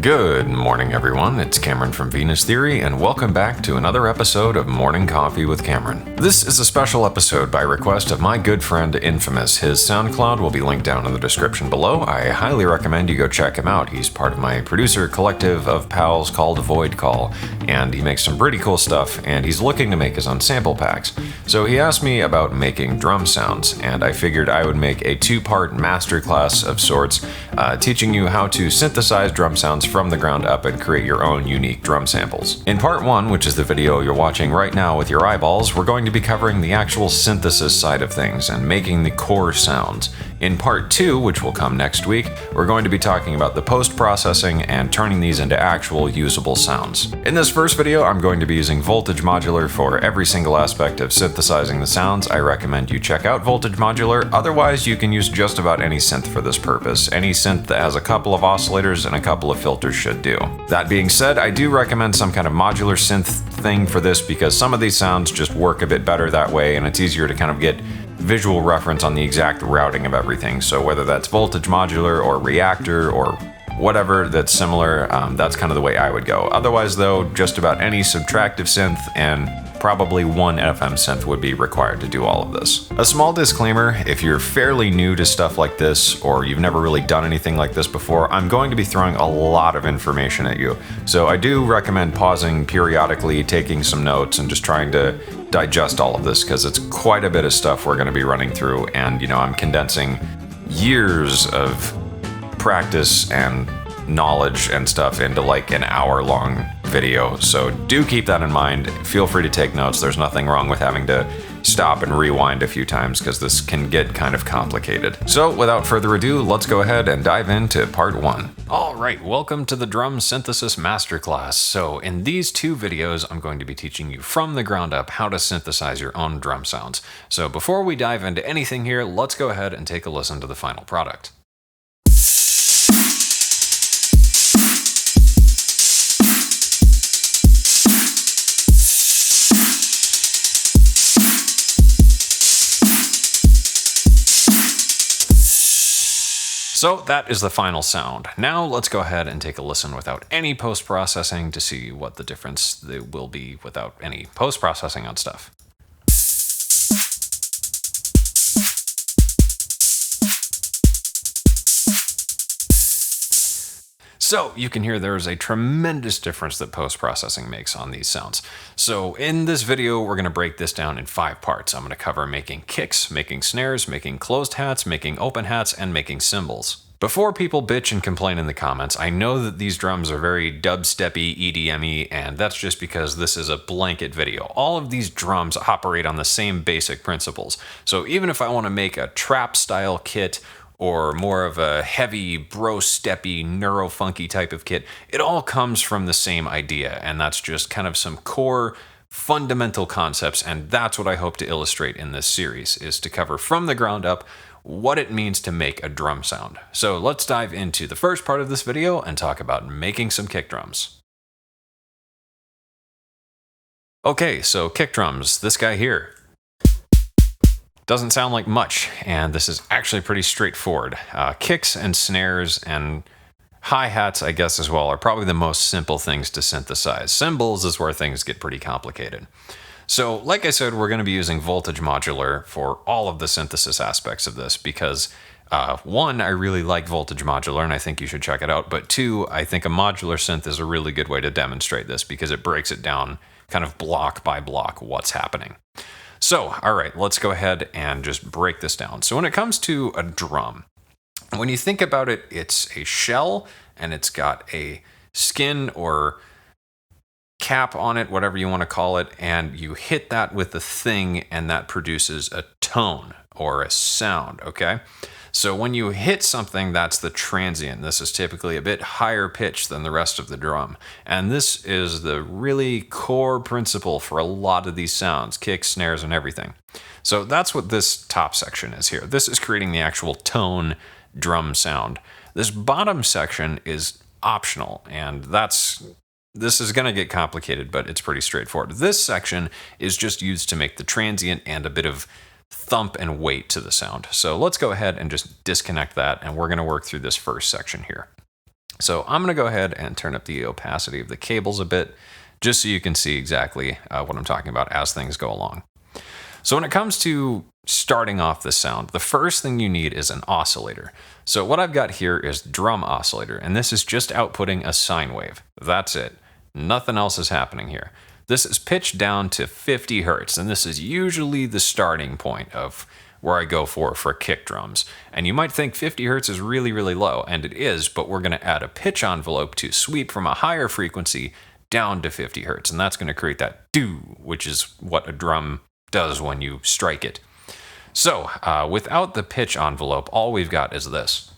Good morning, everyone. It's Cameron from Venus Theory, and welcome back to another episode of Morning Coffee with Cameron. This is a special episode by request of my good friend Infamous. His SoundCloud will be linked down in the description below. I highly recommend you go check him out. He's part of my producer collective of pals called Void Call, and he makes some pretty cool stuff, and he's looking to make his own sample packs. So he asked me about making drum sounds, and I figured I would make a two-part masterclass of sorts, teaching you how to synthesize drum sounds from the ground up and create your own unique drum samples. In part 1, which is the video you're watching right now with your eyeballs, we're going to be covering the actual synthesis side of things and making the core sounds. In part 2, which will come next week, we're going to be talking about the post-processing and turning these into actual usable sounds. In this first video, I'm going to be using Voltage Modular for every single aspect of synthesizing the sounds. I recommend you check out Voltage Modular. Otherwise, you can use just about any synth for this purpose. Any synth that has a couple of oscillators and a couple of filters should do. That being said, I do recommend some kind of modular synth thing for this because some of these sounds just work a bit better that way, and it's easier to kind of get visual reference on the exact routing of everything. So whether that's Voltage Modular or Reactor or whatever that's similar, that's kind of the way I would go. Otherwise though, just about any subtractive synth and probably one FM synth would be required to do all of this. A small disclaimer, if you're fairly new to stuff like this or you've never really done anything like this before, I'm going to be throwing a lot of information at you. So I do recommend pausing periodically, taking some notes, and just trying to digest all of this because it's quite a bit of stuff we're going to be running through, and I'm condensing years of practice and knowledge and stuff into like an hour-long video. So do keep that in mind. Feel free to take notes. There's nothing wrong with having to stop and rewind a few times because this can get kind of complicated. So without further ado, let's go ahead and dive into part 1. Alright, welcome to the Drum Synthesis Masterclass. So in these two videos, I'm going to be teaching you from the ground up how to synthesize your own drum sounds. So before we dive into anything here, let's go ahead and take a listen to the final product. So that is the final sound. Now let's go ahead and take a listen without any post-processing to see what the difference there will be without any post-processing on stuff. So you can hear there's a tremendous difference that post-processing makes on these sounds. So in this video, we're going to break this down in 5 parts. I'm going to cover making kicks, making snares, making closed hats, making open hats, and making cymbals. Before people bitch and complain in the comments, I know that these drums are very dubstep-y, EDM-y, and that's just because this is a blanket video. All of these drums operate on the same basic principles. So even if I want to make a trap-style kit or more of a heavy, bro-steppy, neurofunky type of kit, it all comes from the same idea, and that's just kind of some core fundamental concepts, and that's what I hope to illustrate in this series, is to cover from the ground up what it means to make a drum sound. So let's dive into the first part of this video and talk about making some kick drums. Okay, so kick drums, this guy here. Doesn't sound like much, and this is actually pretty straightforward. Kicks and snares and hi-hats, I guess, as well, are probably the most simple things to synthesize. Cymbals is where things get pretty complicated. So, like I said, we're going to be using Voltage Modular for all of the synthesis aspects of this because, 1, I really like Voltage Modular, and I think you should check it out, but 2, I think a modular synth is a really good way to demonstrate this because it breaks it down kind of block by block what's happening. So, all right, let's go ahead and just break this down. So when it comes to a drum, when you think about it, it's a shell and it's got a skin or cap on it, whatever you want to call it, and you hit that with the thing and that produces a tone or a sound, okay? So when you hit something, that's the transient. This is typically a bit higher pitched than the rest of the drum. And this is the really core principle for a lot of these sounds, kicks, snares, and everything. So that's what this top section is here. This is creating the actual tone drum sound. This bottom section is optional, and this is going to get complicated, but it's pretty straightforward. This section is just used to make the transient and a bit of thump and weight to the sound. So let's go ahead and just disconnect that, and we're going to work through this first section here. So I'm going to go ahead and turn up the opacity of the cables a bit, just so you can see exactly what I'm talking about as things go along. So when it comes to starting off the sound, the first thing you need is an oscillator. So what I've got here is drum oscillator, and this is just outputting a sine wave. That's it. Nothing else is happening here. This is pitched down to 50 hertz, and this is usually the starting point of where I go for kick drums. And you might think 50 hertz is really, really low, and it is, but we're going to add a pitch envelope to sweep from a higher frequency down to 50 hertz, and that's going to create that do, which is what a drum does when you strike it. So without the pitch envelope, all we've got is this.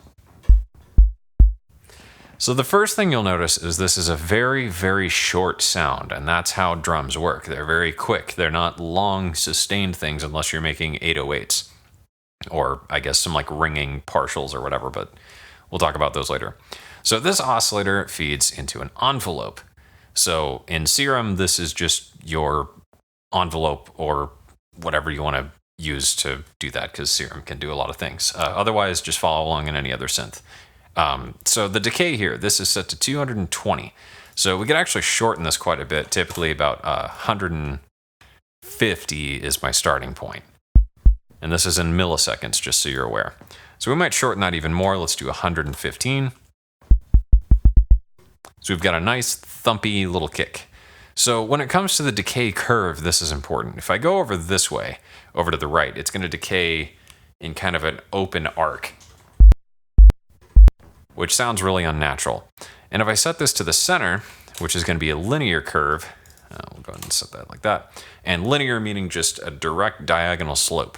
So the first thing you'll notice is this is a very, very short sound, and that's how drums work. They're very quick. They're not long, sustained things unless you're making 808s, or I guess some like ringing partials or whatever, but we'll talk about those later. So this oscillator feeds into an envelope. So in Serum, this is just your envelope or whatever you want to use to do that, because Serum can do a lot of things. Otherwise, just follow along in any other synth. So the decay here, this is set to 220. So we could actually shorten this quite a bit. Typically about 150 is my starting point. And this is in milliseconds, just so you're aware. So we might shorten that even more. Let's do 115. So we've got a nice thumpy little kick. So when it comes to the decay curve, this is important. If I go over this way, over to the right, it's going to decay in kind of an open arc, which sounds really unnatural. And if I set this to the center, which is going to be a linear curve, we'll go ahead and set that like that. And linear meaning just a direct diagonal slope.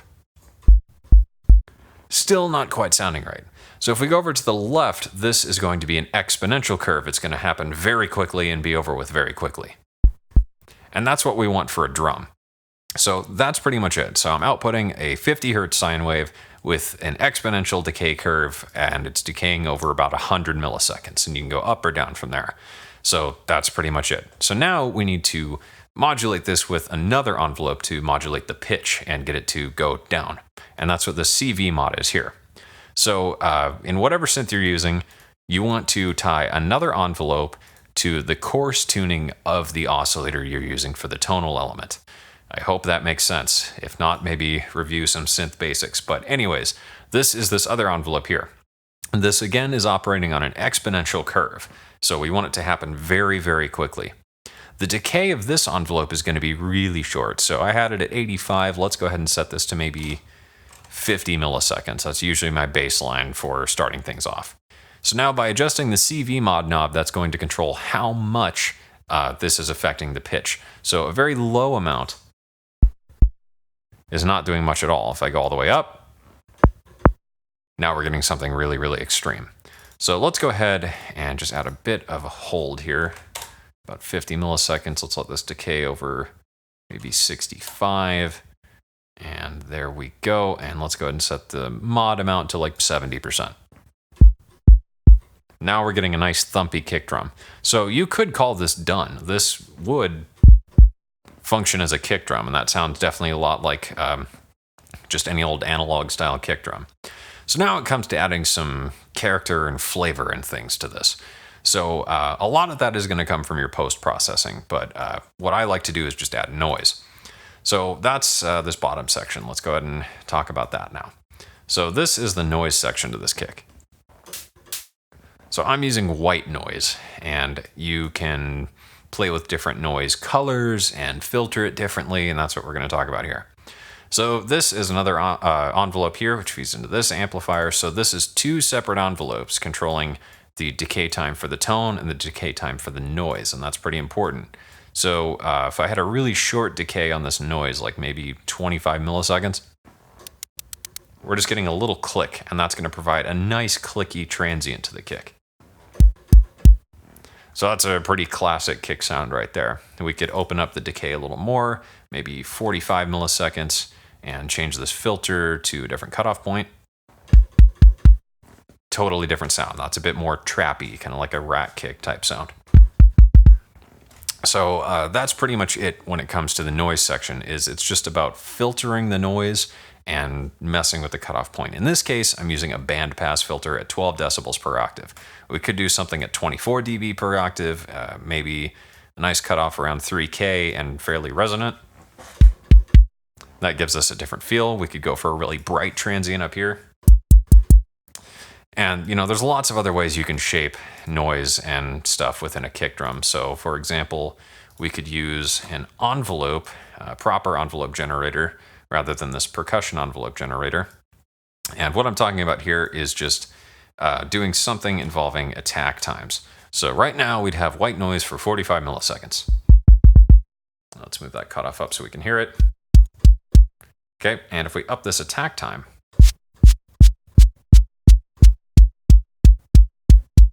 Still not quite sounding right. So if we go over to the left, this is going to be an exponential curve. It's going to happen very quickly and be over with very quickly. And that's what we want for a drum. So that's pretty much it. So I'm outputting a 50 hertz sine wave with an exponential decay curve, and it's decaying over about 100 milliseconds, and you can go up or down from there. So that's pretty much it. So now we need to modulate this with another envelope to modulate the pitch and get it to go down. And that's what the CV mod is here. So in whatever synth you're using, you want to tie another envelope to the coarse tuning of the oscillator you're using for the tonal element. I hope that makes sense. If not, maybe review some synth basics. But anyways, this is this other envelope here. This again is operating on an exponential curve. So we want it to happen very, very quickly. The decay of this envelope is going to be really short. So I had it at 85. Let's go ahead and set this to maybe 50 milliseconds. That's usually my baseline for starting things off. So now by adjusting the CV mod knob, that's going to control how much this is affecting the pitch. So a very low amount is not doing much at all. If I go all the way up, now we're getting something really, really extreme. So let's go ahead and just add a bit of a hold here, about 50 milliseconds. Let's let this decay over maybe 65. And there we go. And let's go ahead and set the mod amount to like 70%. Now we're getting a nice thumpy kick drum. So you could call this done. This would function as a kick drum, and that sounds definitely a lot like just any old analog style kick drum. So now it comes to adding some character and flavor and things to this. So a lot of that is going to come from your post-processing, but what I like to do is just add noise. So that's this bottom section. Let's go ahead and talk about that now. So this is the noise section to this kick. So I'm using white noise, and you can play with different noise colors and filter it differently, and that's what we're going to talk about here. So this is another envelope here, which feeds into this amplifier. So this is two separate envelopes controlling the decay time for the tone and the decay time for the noise, and that's pretty important. So if I had a really short decay on this noise, like maybe 25 milliseconds, we're just getting a little click, and that's going to provide a nice clicky transient to the kick. So that's a pretty classic kick sound right there. We could open up the decay a little more, maybe 45 milliseconds, and change this filter to a different cutoff point. Totally different sound. That's a bit more trappy, kind of like a rat kick type sound. So that's pretty much it when it comes to the noise section. It's just about filtering the noise and messing with the cutoff point. In this case, I'm using a bandpass filter at 12 decibels per octave. We could do something at 24 dB per octave, maybe a nice cutoff around 3K and fairly resonant. That gives us a different feel. We could go for a really bright transient up here. And, there's lots of other ways you can shape noise and stuff within a kick drum. So, for example, we could use an envelope, a proper envelope generator, rather than this percussion envelope generator. And what I'm talking about here is just doing something involving attack times. So right now we'd have white noise for 45 milliseconds. Let's move that cutoff up so we can hear it. Okay, and if we up this attack time,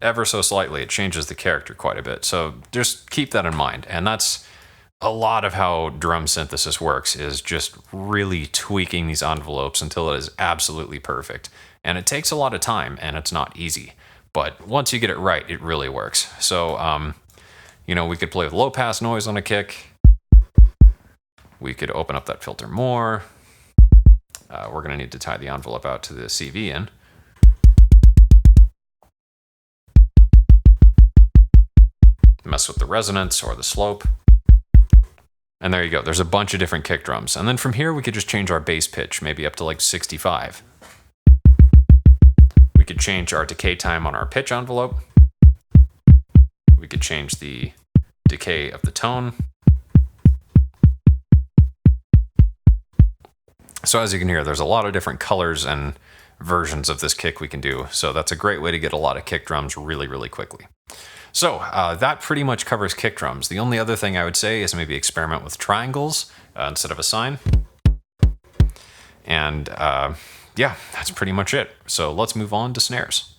ever so slightly, it changes the character quite a bit. So just keep that in mind. And that's a lot of how drum synthesis works, is just really tweaking these envelopes until it is absolutely perfect. And it takes a lot of time, and it's not easy. But once you get it right, it really works. So, we could play with low pass noise on a kick. We could open up that filter more. We're going to need to tie the envelope out to the CV in. Mess with the resonance or the slope. And there you go. There's a bunch of different kick drums. And then from here, we could just change our bass pitch, maybe up to like 65. We could change our decay time on our pitch envelope. We could change the decay of the tone. So as you can hear, there's a lot of different colors and versions of this kick we can do. So that's a great way to get a lot of kick drums really, really quickly. So that pretty much covers kick drums. The only other thing I would say is maybe experiment with triangles instead of a sine. And yeah, that's pretty much it. So let's move on to snares.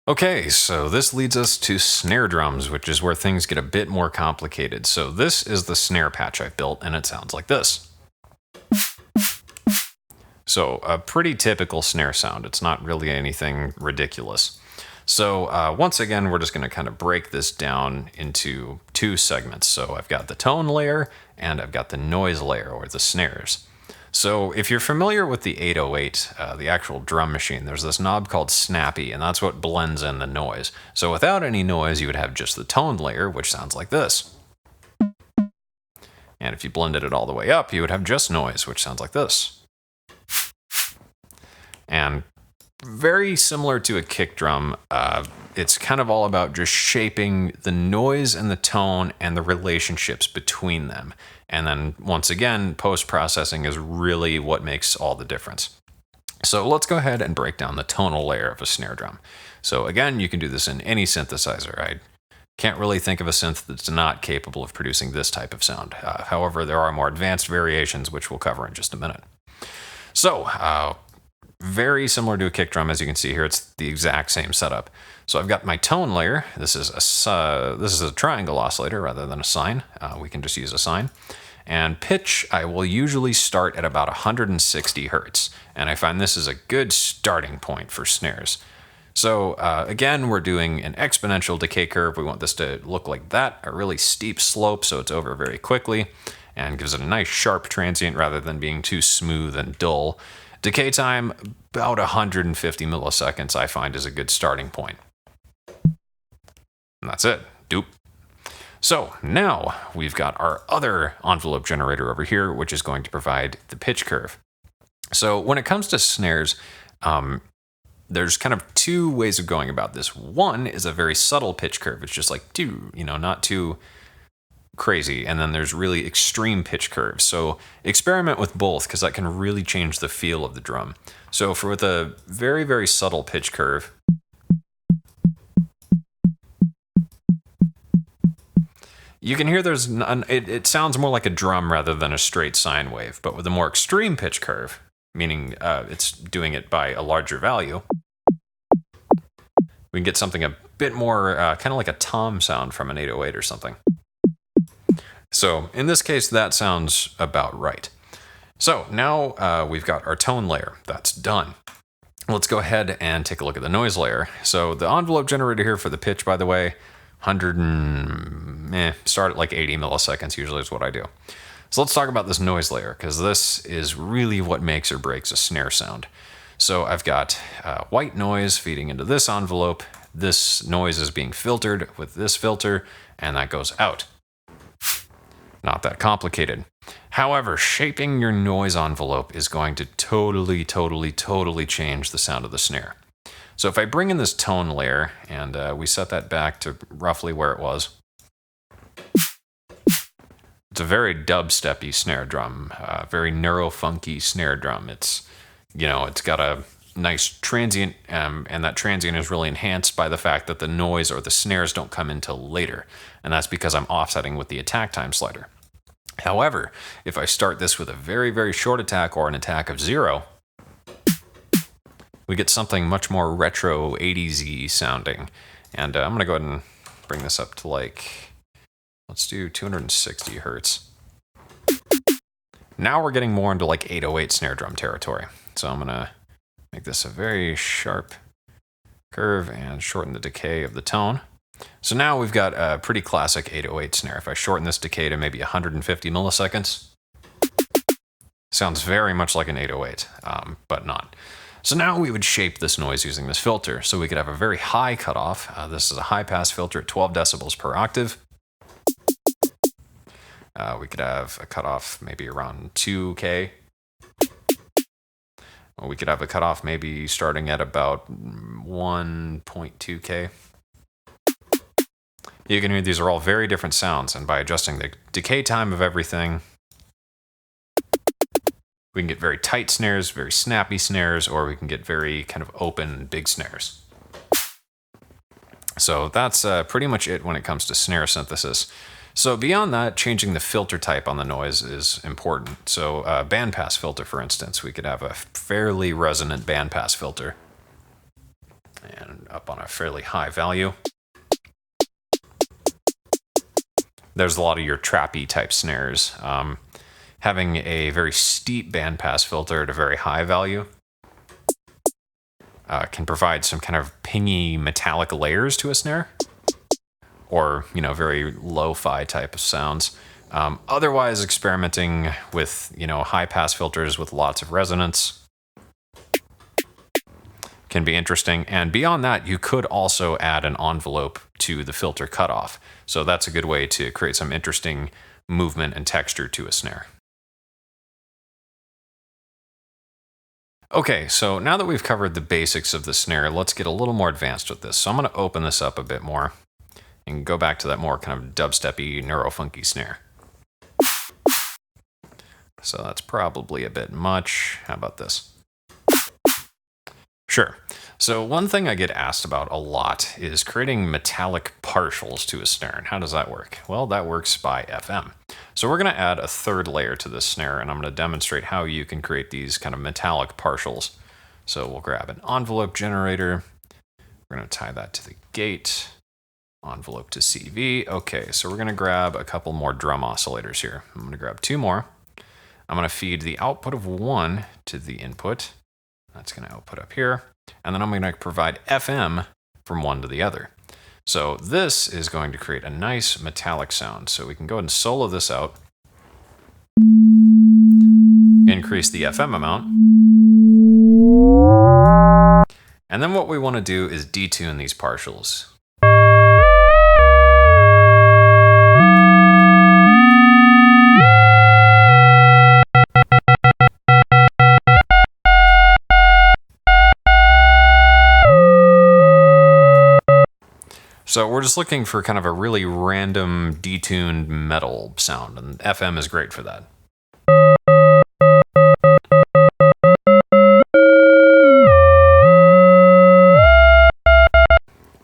Okay, so this leads us to snare drums, which is where things get a bit more complicated. So this is the snare patch I've built, and it sounds like this. So a pretty typical snare sound. It's not really anything ridiculous. So once again, we're just going to kind of break this down into two segments. So I've got the tone layer and I've got the noise layer, or the snares. So if you're familiar with the 808, the actual drum machine, there's this knob called Snappy, and that's what blends in the noise. So without any noise, you would have just the tone layer, which sounds like this. And if you blended it all the way up, you would have just noise, which sounds like this. And very similar to a kick drum, it's kind of all about just shaping the noise and the tone and the relationships between them. And then once again, post-processing is really what makes all the difference. So let's go ahead and break down the tonal layer of a snare drum. So again, you can do this in any synthesizer. I can't really think of a synth that's not capable of producing this type of sound. However, there are more advanced variations, which we'll cover in just a minute. So, very similar to a kick drum, as you can see here, it's the exact same setup. So I've got my tone layer. This is a triangle oscillator rather than a sine. We can just use a sine. And pitch, I will usually start at about 160 hertz. And I find this is a good starting point for snares. So again, we're doing an exponential decay curve. We want this to look like that, a really steep slope, so it's over very quickly and gives it a nice sharp transient rather than being too smooth and dull. Decay time, about 150 milliseconds, I find is a good starting point. And that's it. Doop. So now we've got our other envelope generator over here, which is going to provide the pitch curve. So when it comes to snares, there's kind of two ways of going about this. One is a very subtle pitch curve. It's just like, not too crazy. And then there's really extreme pitch curves. So experiment with both, because that can really change the feel of the drum. So with a very, very subtle pitch curve, you can hear it sounds more like a drum rather than a straight sine wave. But with a more extreme pitch curve, meaning it's doing it by a larger value, we can get something a bit more kind of like a tom sound from an 808 or something. So in this case, that sounds about right. So now we've got our tone layer. That's done. Let's go ahead and take a look at the noise layer. So the envelope generator here for the pitch, by the way, start at like 80 milliseconds usually is what I do. So let's talk about this noise layer, because this is really what makes or breaks a snare sound. So I've got white noise feeding into this envelope. This noise is being filtered with this filter, and that goes out. Not that complicated. However, shaping your noise envelope is going to totally change the sound of the snare. So if I bring in this tone layer, and we set that back to roughly where it was, it's a very dubstep-y snare drum, very neurofunky snare drum. It's got a nice transient, and that transient is really enhanced by the fact that the noise or the snares don't come in till later, and that's because I'm offsetting with the attack time slider. However, if I start this with a very short attack or an attack of 0, we get something much more retro 80s-y sounding. And I'm going to go ahead and bring this up to let's do 260 hertz. Now we're getting more into 808 snare drum territory. So I'm going to make this a very sharp curve and shorten the decay of the tone. So now we've got a pretty classic 808 snare. If I shorten this decay to maybe 150 milliseconds, sounds very much like an 808, but not. So now we would shape this noise using this filter. So we could have a very high cutoff. This is a high pass filter at 12 decibels per octave. We could have a cutoff maybe around 2K. Or we could have a cutoff maybe starting at about 1.2K. You can hear these are all very different sounds, and by adjusting the decay time of everything, we can get very tight snares, very snappy snares, or we can get very kind of open, big snares. So that's pretty much it when it comes to snare synthesis. So beyond that, changing the filter type on the noise is important. So bandpass filter, for instance, we could have a fairly resonant bandpass filter and up on a fairly high value. There's a lot of your trappy type snares. Having a very steep bandpass filter at a very high value can provide some kind of pingy metallic layers to a snare, or very lo-fi type of sounds. Otherwise, experimenting with high pass filters with lots of resonance can be interesting. And beyond that, you could also add an envelope to the filter cutoff. So that's a good way to create some interesting movement and texture to a snare. Okay, so now that we've covered the basics of the snare, let's get a little more advanced with this. So I'm going to open this up a bit more and go back to that more kind of dubstep-y, neurofunky snare. So that's probably a bit much. How about this? Sure. So one thing I get asked about a lot is creating metallic partials to a snare. And how does that work? Well, that works by FM. So we're going to add a third layer to this snare, and I'm going to demonstrate how you can create these kind of metallic partials. So we'll grab an envelope generator. We're going to tie that to the gate. Envelope to CV. Okay, so we're going to grab a couple more drum oscillators here. I'm going to grab 2 more. I'm going to feed the output of 1 to the input. That's going to output up here. And then I'm going to provide FM from one to the other. So this is going to create a nice metallic sound. So we can go ahead and solo this out. Increase the FM amount. And then what we want to do is detune these partials. So we're just looking for kind of a really random detuned metal sound, and FM is great for that.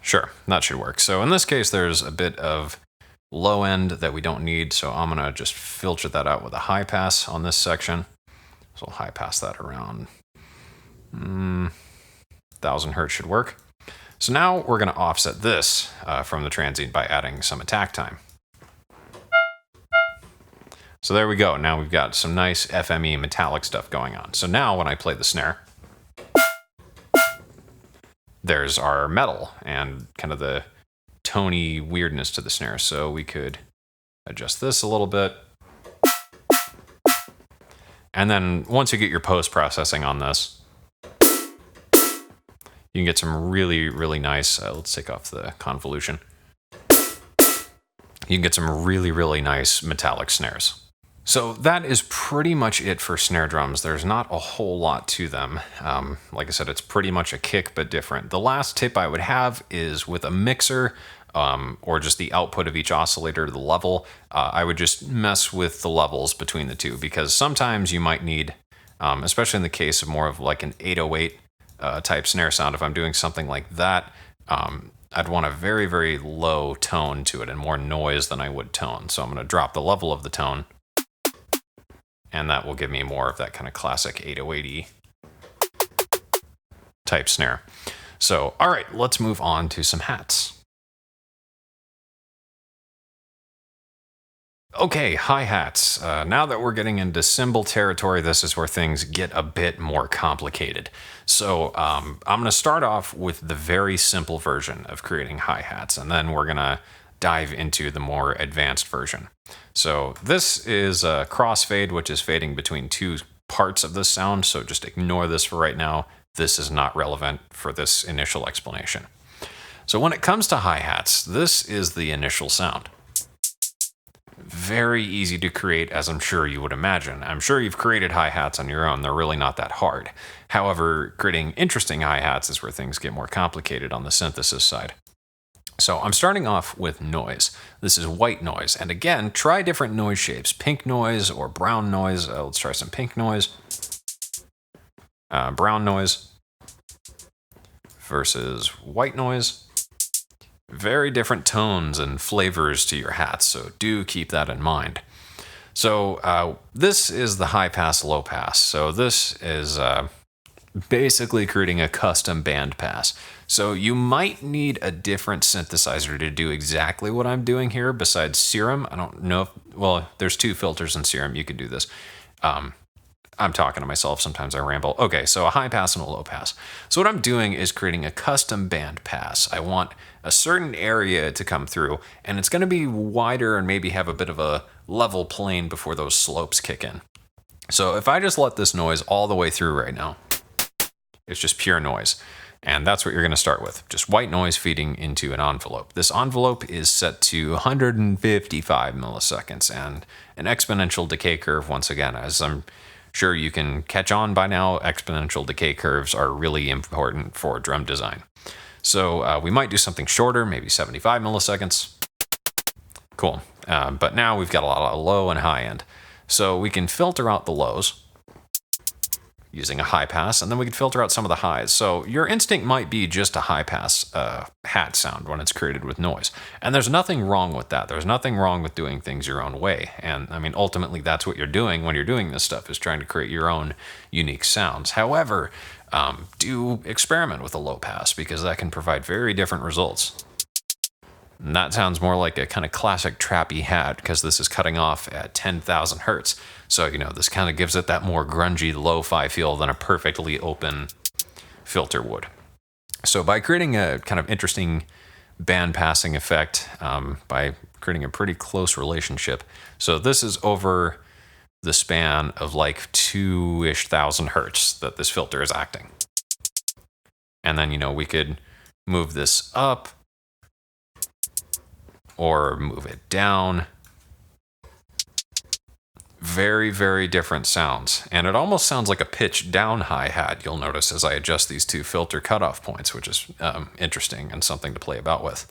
Sure, that should work. So in this case, there's a bit of low end that we don't need, so I'm going to just filter that out with a high pass on this section. So I'll high pass that around 1000 hertz should work. So now we're going to offset this from the transient by adding some attack time. So there we go. Now we've got some nice FME metallic stuff going on. So now when I play the snare, there's our metal and kind of the tony weirdness to the snare. So we could adjust this a little bit. And then once you get your post-processing on this, you can get some really, really nice, let's take off the convolution. You can get some really, really nice metallic snares. So that is pretty much it for snare drums. There's not a whole lot to them. Like I said, it's pretty much a kick, but different. The last tip I would have is with a mixer, or just the output of each oscillator, the level, I would just mess with the levels between the two, because sometimes you might need, especially in the case of more of like an 808 type snare sound, if I'm doing something like that, I'd want a very, very low tone to it and more noise than I would tone. So I'm going to drop the level of the tone, and that will give me more of that kind of classic 808y type snare. So, all right, let's move on to some hats. Okay, hi-hats. Now that we're getting into cymbal territory, this is where things get a bit more complicated. So I'm going to start off with the very simple version of creating hi-hats, and then we're going to dive into the more advanced version. So this is a crossfade, which is fading between two parts of the sound, so just ignore this for right now. This is not relevant for this initial explanation. So when it comes to hi-hats, this is the initial sound. Very easy to create, as I'm sure you would imagine. I'm sure you've created hi-hats on your own. They're really not that hard. However, creating interesting hi-hats is where things get more complicated on the synthesis side. So I'm starting off with noise. This is white noise. And again, try different noise shapes. Pink noise or brown noise. Let's try some pink noise. Brown noise versus white noise. Very different tones and flavors to your hats, so do keep that in mind. So this is the high pass, low pass. So this is basically creating a custom band pass. So you might need a different synthesizer to do exactly what I'm doing here besides Serum. I don't know if, well, there's two filters in Serum. You could do this. I'm talking to myself. Sometimes I ramble. Okay, so a high pass and a low pass. So what I'm doing is creating a custom band pass. I want a certain area to come through, and it's going to be wider and maybe have a bit of a level plane before those slopes kick in. So if I just let this noise all the way through right now, it's just pure noise. And that's what you're going to start with. Just white noise feeding into an envelope. This envelope is set to 155 milliseconds and an exponential decay curve once again, as I'm sure you can catch on by now, exponential decay curves are really important for drum design. So we might do something shorter, maybe 75 milliseconds. Cool. But now we've got a lot of low and high end. So we can filter out the lows using a high pass, and then we can filter out some of the highs. So your instinct might be just a high pass hat sound when it's created with noise. And there's nothing wrong with that. There's nothing wrong with doing things your own way. And I mean, ultimately, that's what you're doing when you're doing this stuff, is trying to create your own unique sounds. However, do experiment with a low pass, because that can provide very different results. And that sounds more like a kind of classic trappy hat, because this is cutting off at 10,000 hertz. So, you know, this kind of gives it that more grungy lo-fi feel than a perfectly open filter would. So by creating a kind of interesting band passing effect, by creating a pretty close relationship. So this is over the span of like 2-ish thousand hertz that this filter is acting. And then, you know, we could move this up or move it down. Very, very different sounds. And it almost sounds like a pitch down hi-hat, you'll notice, as I adjust these two filter cutoff points, which is interesting and something to play about with.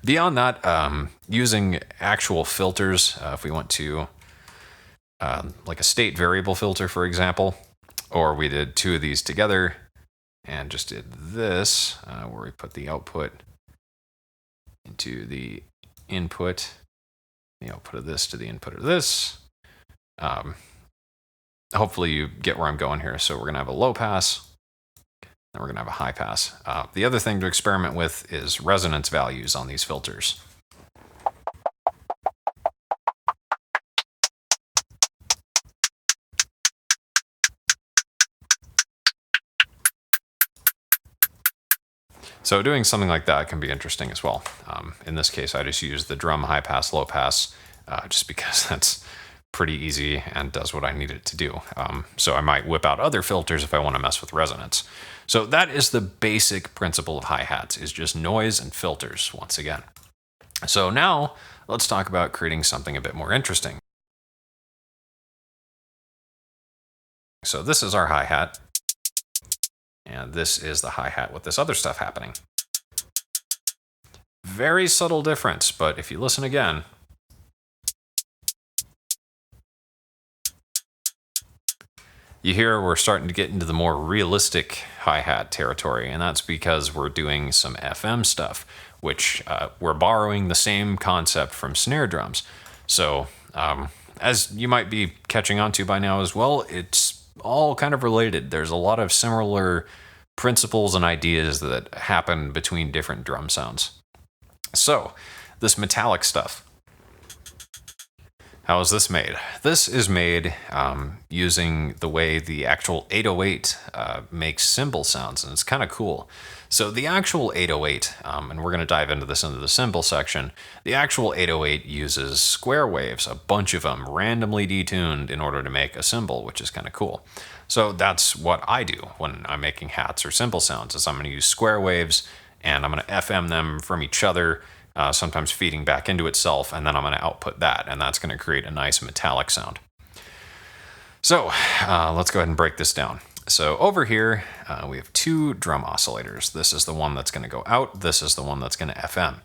Beyond that, using actual filters, if we went to like a state variable filter, for example, or we did two of these together and just did this, where we put the output into the input, the output of this to the input of this. Hopefully you get where I'm going here. So we're going to have a low pass, and we're going to have a high pass. The other thing to experiment with is resonance values on these filters. So doing something like that can be interesting as well. In this case, I just use the drum high pass, low pass, just because that's pretty easy and does what I need it to do. So I might whip out other filters if I want to mess with resonance. So that is the basic principle of hi-hats, is just noise and filters once again. So now let's talk about creating something a bit more interesting. So this is our hi-hat, and this is the hi-hat with this other stuff happening. Very subtle difference, but if you listen again, you hear we're starting to get into the more realistic hi-hat territory, and that's because we're doing some FM stuff, which we're borrowing the same concept from snare drums. So as you might be catching on to by now as well, it's all kind of related. There's a lot of similar principles and ideas that happen between different drum sounds. So this metallic stuff, how is this made? This is made using the way the actual 808 makes cymbal sounds, and it's kind of cool. So the actual 808, and we're going to dive into this into the cymbal section, the actual 808 uses square waves, a bunch of them, randomly detuned in order to make a cymbal, which is kind of cool. So that's what I do when I'm making hats or cymbal sounds, is I'm going to use square waves, and I'm going to FM them from each other, sometimes feeding back into itself, and then I'm going to output that, and that's going to create a nice metallic sound. So let's go ahead and break this down. So over here, we have two drum oscillators. This is the one that's going to go out. This is the one that's going to FM.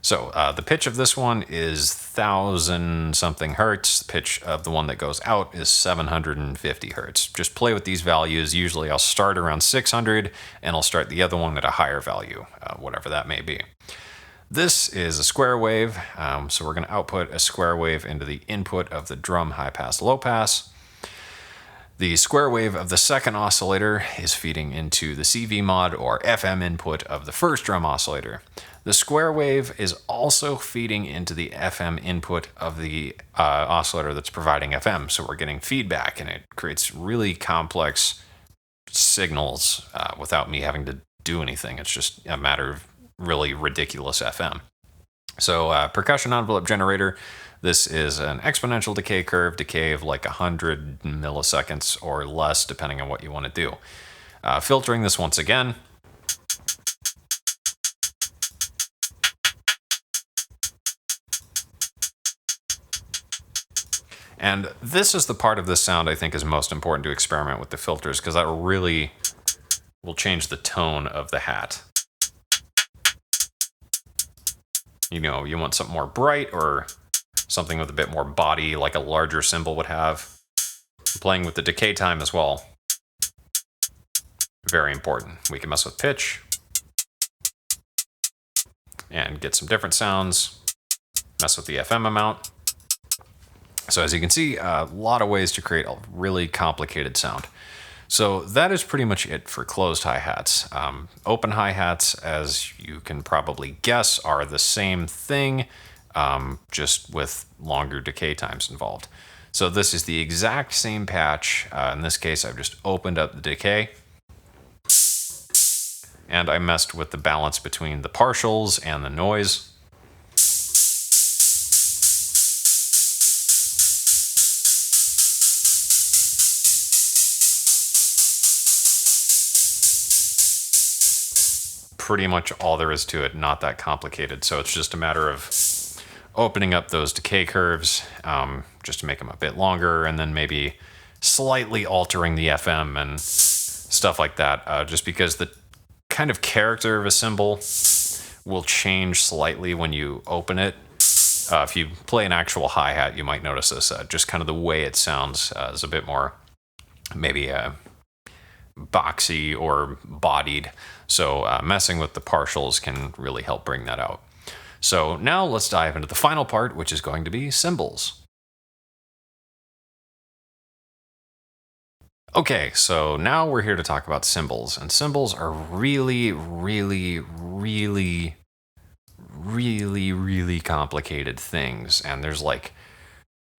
So the pitch of this one is 1,000 something hertz. The pitch of the one that goes out is 750 hertz. Just play with these values. Usually I'll start around 600, and I'll start the other one at a higher value, whatever that may be. This is a square wave, so we're going to output a square wave into the input of the drum high pass, low pass. The square wave of the second oscillator is feeding into the CV mod or FM input of the first drum oscillator. The square wave is also feeding into the FM input of the oscillator that's providing FM, so we're getting feedback, and it creates really complex signals without me having to do anything. It's just a matter of really ridiculous FM. So percussion envelope generator, this is an exponential decay curve, decay of like 100 milliseconds or less, depending on what you want to do. Filtering this once again. And this is the part of this sound I think is most important to experiment with the filters, because that really will change the tone of the hat. You know, you want something more bright or something with a bit more body, like a larger cymbal would have. Playing with the decay time as well. Very important. We can mess with pitch and get some different sounds. Mess with the FM amount. So as you can see, a lot of ways to create a really complicated sound. So that is pretty much it for closed hi-hats. Open hi-hats, as you can probably guess, are the same thing, just with longer decay times involved. So this is the exact same patch. In this case, I've just opened up the decay, and I messed with the balance between the partials and the noise. Pretty much all there is to it, not that complicated. So it's just a matter of opening up those decay curves just to make them a bit longer, and then maybe slightly altering the FM and stuff like that, just because the kind of character of a cymbal will change slightly when you open it. If you play an actual hi-hat, you might notice this. Just kind of the way it sounds is a bit more maybe boxy or bodied. So messing with the partials can really help bring that out. So now let's dive into the final part, which is going to be cymbals. Okay, so now we're here to talk about cymbals, and cymbals are really, really, really, really, really complicated things, and there's like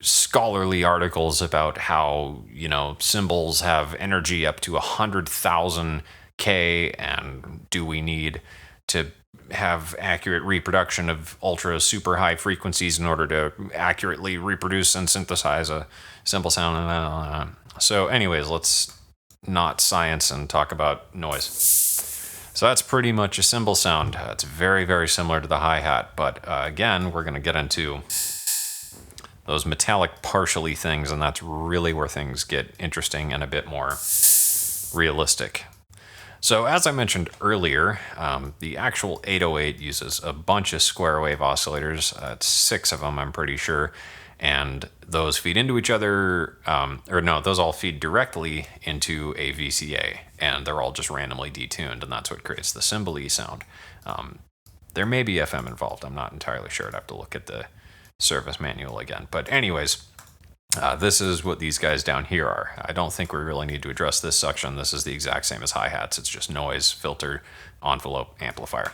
scholarly articles about how, you know, cymbals have energy up to 100,000 K, and do we need to have accurate reproduction of ultra super high frequencies in order to accurately reproduce and synthesize a cymbal sound. So anyways, let's not science and talk about noise. So that's pretty much a cymbal sound. It's very, very similar to the hi-hat, but again, we're going to get into those metallic partially things, and that's really where things get interesting and a bit more realistic. So as I mentioned earlier, the actual 808 uses a bunch of square wave oscillators. It's 6 of them, I'm pretty sure. And those feed into each other, those all feed directly into a VCA, and they're all just randomly detuned, and that's what creates the cymbal-y sound. There may be FM involved. I'm not entirely sure. I'd have to look at the service manual again. But anyways, this is what these guys down here are. I don't think we really need to address this section. This is the exact same as hi-hats. It's just noise, filter, envelope, amplifier.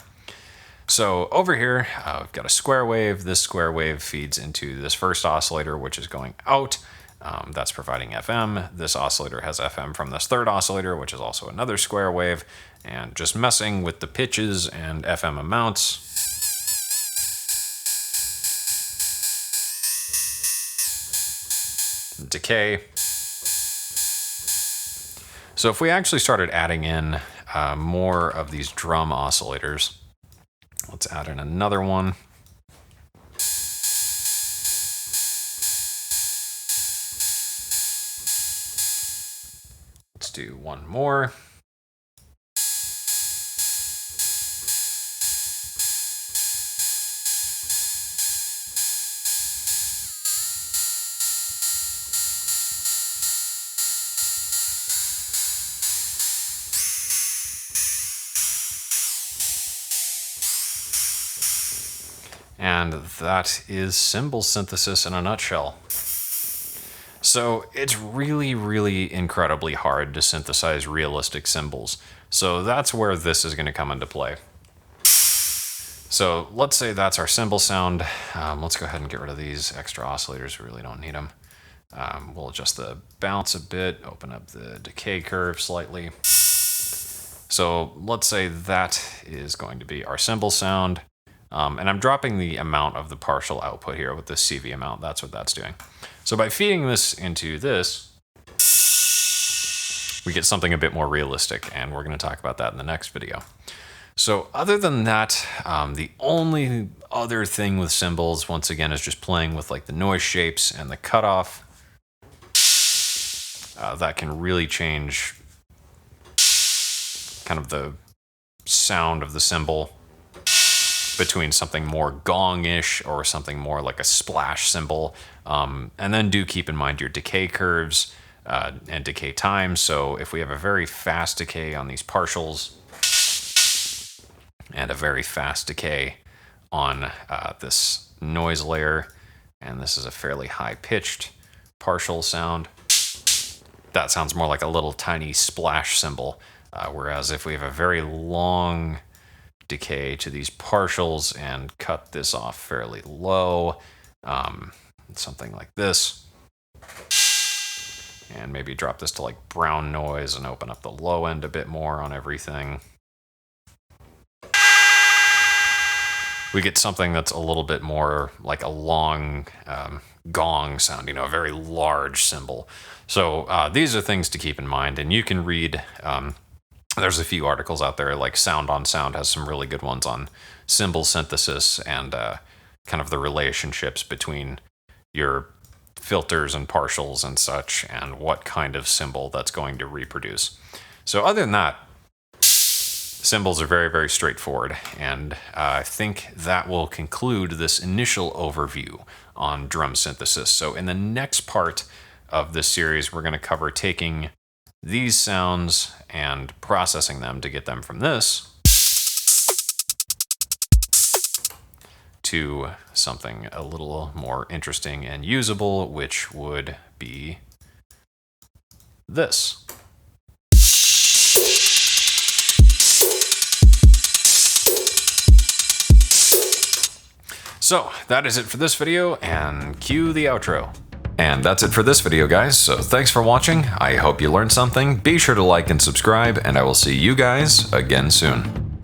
So over here, we've got a square wave. This square wave feeds into this first oscillator, which is going out. That's providing FM. This oscillator has FM from this third oscillator, which is also another square wave. And just messing with the pitches and FM amounts. Decay. So if we actually started adding in more of these drum oscillators, let's add in another one. Let's do one more. And that is cymbal synthesis in a nutshell. So it's really, really incredibly hard to synthesize realistic cymbals. So that's where this is going to come into play. So let's say that's our cymbal sound. Let's go ahead and get rid of these extra oscillators. We really don't need them. We'll adjust the bounce a bit, open up the decay curve slightly. So let's say that is going to be our cymbal sound. And I'm dropping the amount of the partial output here with the CV amount. That's what that's doing. So by feeding this into this, we get something a bit more realistic, and we're going to talk about that in the next video. So other than that, the only other thing with cymbals, once again, is just playing with like the noise shapes and the cutoff. That can really change kind of the sound of the cymbal between something more gong-ish or something more like a splash cymbal. And then do keep in mind your decay curves and decay time. So if we have a very fast decay on these partials and a very fast decay on this noise layer, and this is a fairly high-pitched partial sound, that sounds more like a little tiny splash cymbal. Whereas if we have a very long decay to these partials and cut this off fairly low, something like this, and maybe drop this to like brown noise and open up the low end a bit more on everything, we get something that's a little bit more like a long gong sound, a very large cymbal. So these are things to keep in mind, and you can read there's a few articles out there, like Sound on Sound has some really good ones on cymbal synthesis and kind of the relationships between your filters and partials and such, and what kind of cymbal that's going to reproduce. So other than that, cymbals are very, very straightforward, and I think that will conclude this initial overview on drum synthesis. So in the next part of this series, we're going to cover taking these sounds and processing them to get them from this to something a little more interesting and usable, which would be this. So that is it for this video, and cue the outro. And that's it for this video, guys, so thanks for watching. I hope you learned something. Be sure to like and subscribe, and I will see you guys again soon.